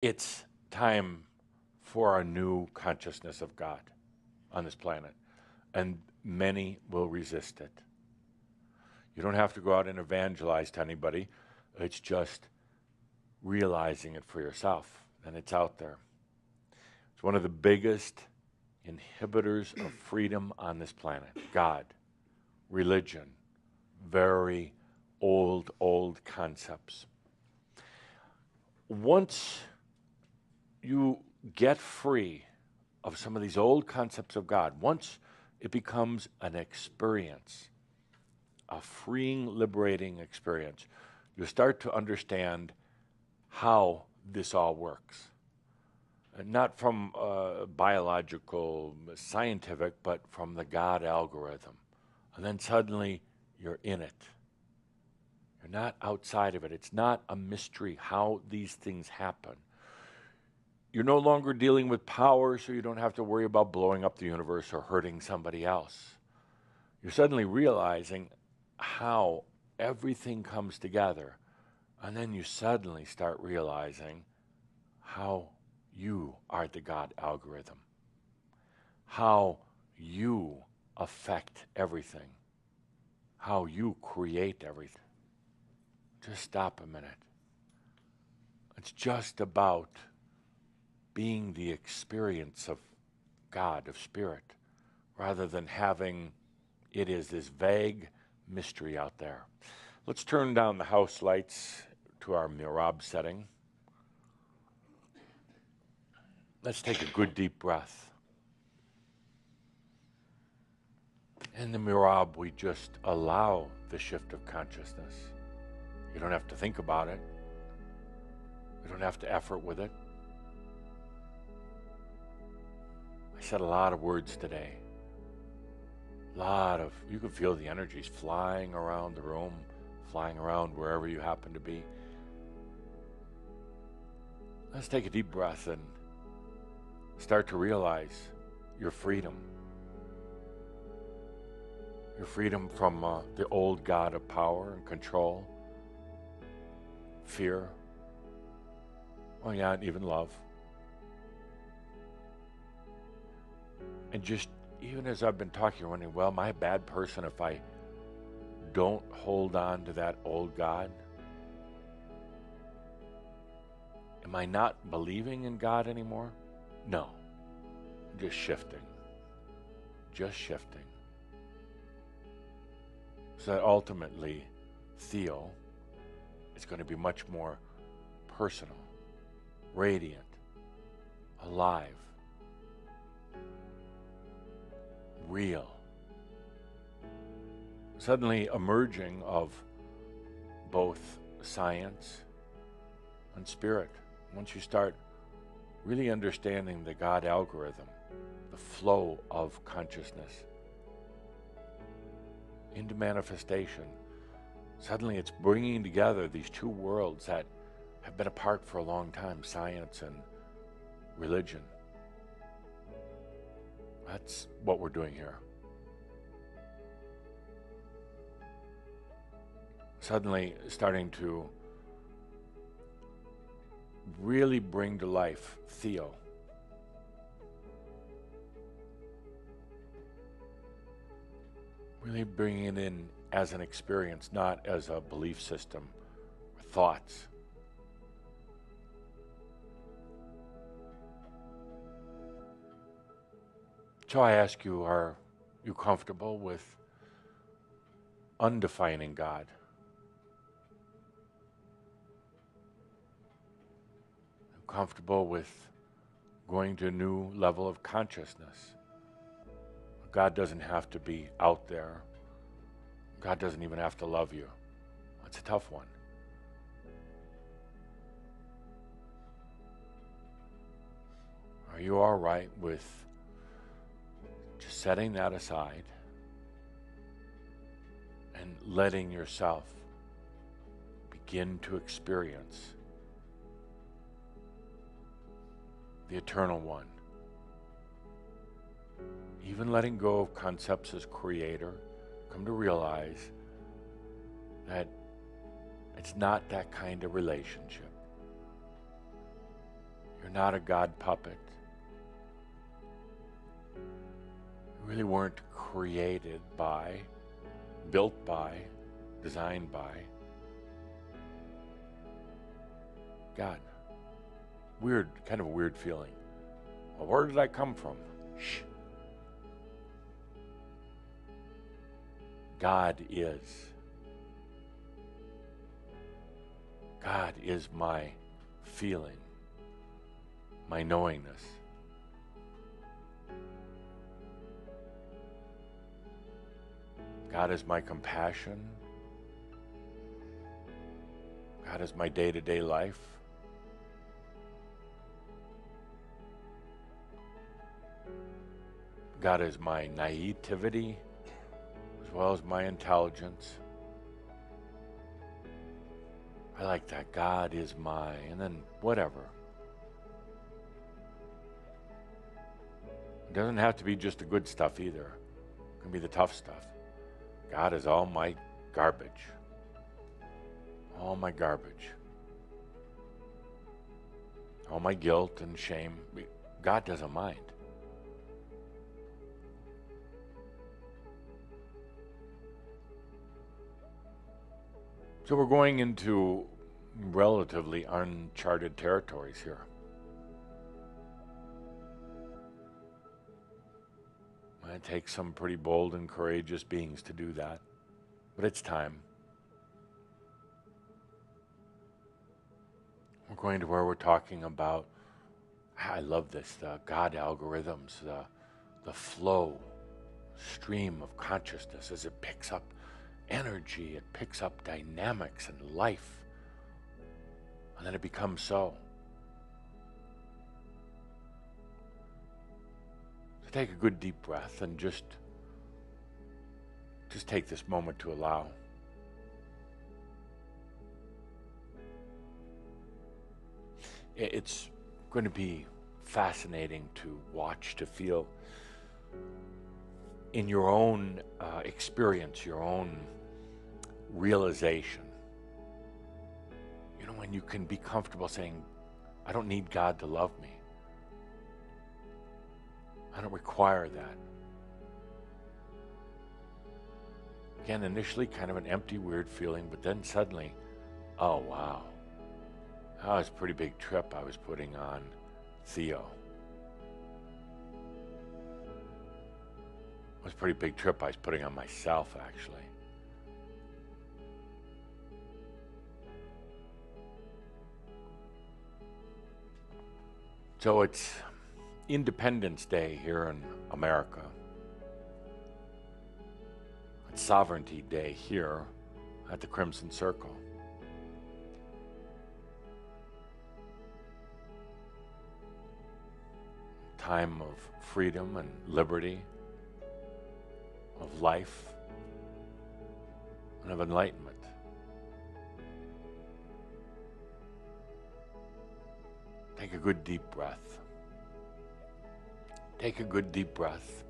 It's time for a new consciousness of God on this planet, and many will resist it. You don't have to go out and evangelize to anybody. It's just realizing it for yourself, and it's out there. It's one of the biggest inhibitors of freedom on this planet. God, religion, very old concepts. Once you get free of some of these old concepts of God, once it becomes an experience, a freeing, liberating experience, you start to understand how this all works. And not from biological, scientific, but from the God algorithm. And then suddenly you're in it. You're not outside of it. It's not a mystery how these things happen. You're no longer dealing with power, so you don't have to worry about blowing up the universe or hurting somebody else. You're suddenly realizing how everything comes together. And then you suddenly start realizing how you are the God algorithm, how you affect everything, how you create everything. Just stop a minute. It's just about being the experience of God, of Spirit, rather than having it is this vague mystery out there. Let's turn down the house lights to our Merab setting. Let's take a good deep breath. In the Merab, we just allow the shift of consciousness. You don't have to think about it. You don't have to effort with it. I said a lot of words today. You can feel the energies flying around the room, flying around wherever you happen to be. Let's take a deep breath and start to realize your freedom. Your freedom from the old God of power and control, fear, oh yeah, and even love. And just, even as I've been talking, you're wondering, well, am I a bad person if I don't hold on to that old God? Am I not believing in God anymore? No, just shifting. Just shifting. So that ultimately, Theo is going to be much more personal, radiant, alive, real. Suddenly emerging of both science and spirit. Once you start really understanding the God algorithm, the flow of consciousness into manifestation, suddenly it's bringing together these two worlds that have been apart for a long time, science and religion. That's what we're doing here. Suddenly starting to really bring to life Theo. Really bringing it in as an experience, not as a belief system or thoughts. So I ask you, are you comfortable with undefining God? Comfortable with going to a new level of consciousness? God doesn't have to be out there. God doesn't even have to love you. That's a tough one. Are you all right with just setting that aside and letting yourself begin to experience the Eternal One? Even letting go of concepts as creator, come to realize that it's not that kind of relationship. You're not a God puppet. You really weren't created by, built by, designed by God. Weird, kind of a weird feeling. Well, where did I come from? Shh. God is. God is my feeling, my knowingness. God is my compassion. God is my day-to-day life. God is my naivety as well as my intelligence. I like that. God is my, and then whatever. It doesn't have to be just the good stuff either. It can be the tough stuff. God is all my garbage. All my garbage. All my guilt and shame. God doesn't mind. So we're going into relatively uncharted territories here. It takes some pretty bold and courageous beings to do that, but it's time. We're going to where we're talking about, I love this, the God algorithms, the flow, stream of consciousness as it picks up energy, it picks up dynamics and life, and then it becomes so. So take a good deep breath and just take this moment to allow. It's going to be fascinating to watch, to feel in your own experience, your own realization. You know, when you can be comfortable saying, I don't need God to love me. I don't require that. Again, initially kind of an empty, weird feeling, but then suddenly, oh wow, that was a pretty big trip I was putting on Theo. It was a pretty big trip I was putting on myself, actually. So it's Independence Day here in America. It's Sovereignty Day here at the Crimson Circle. Time of freedom and liberty, of life, and of enlightenment. Take a good deep breath. Take a good deep breath.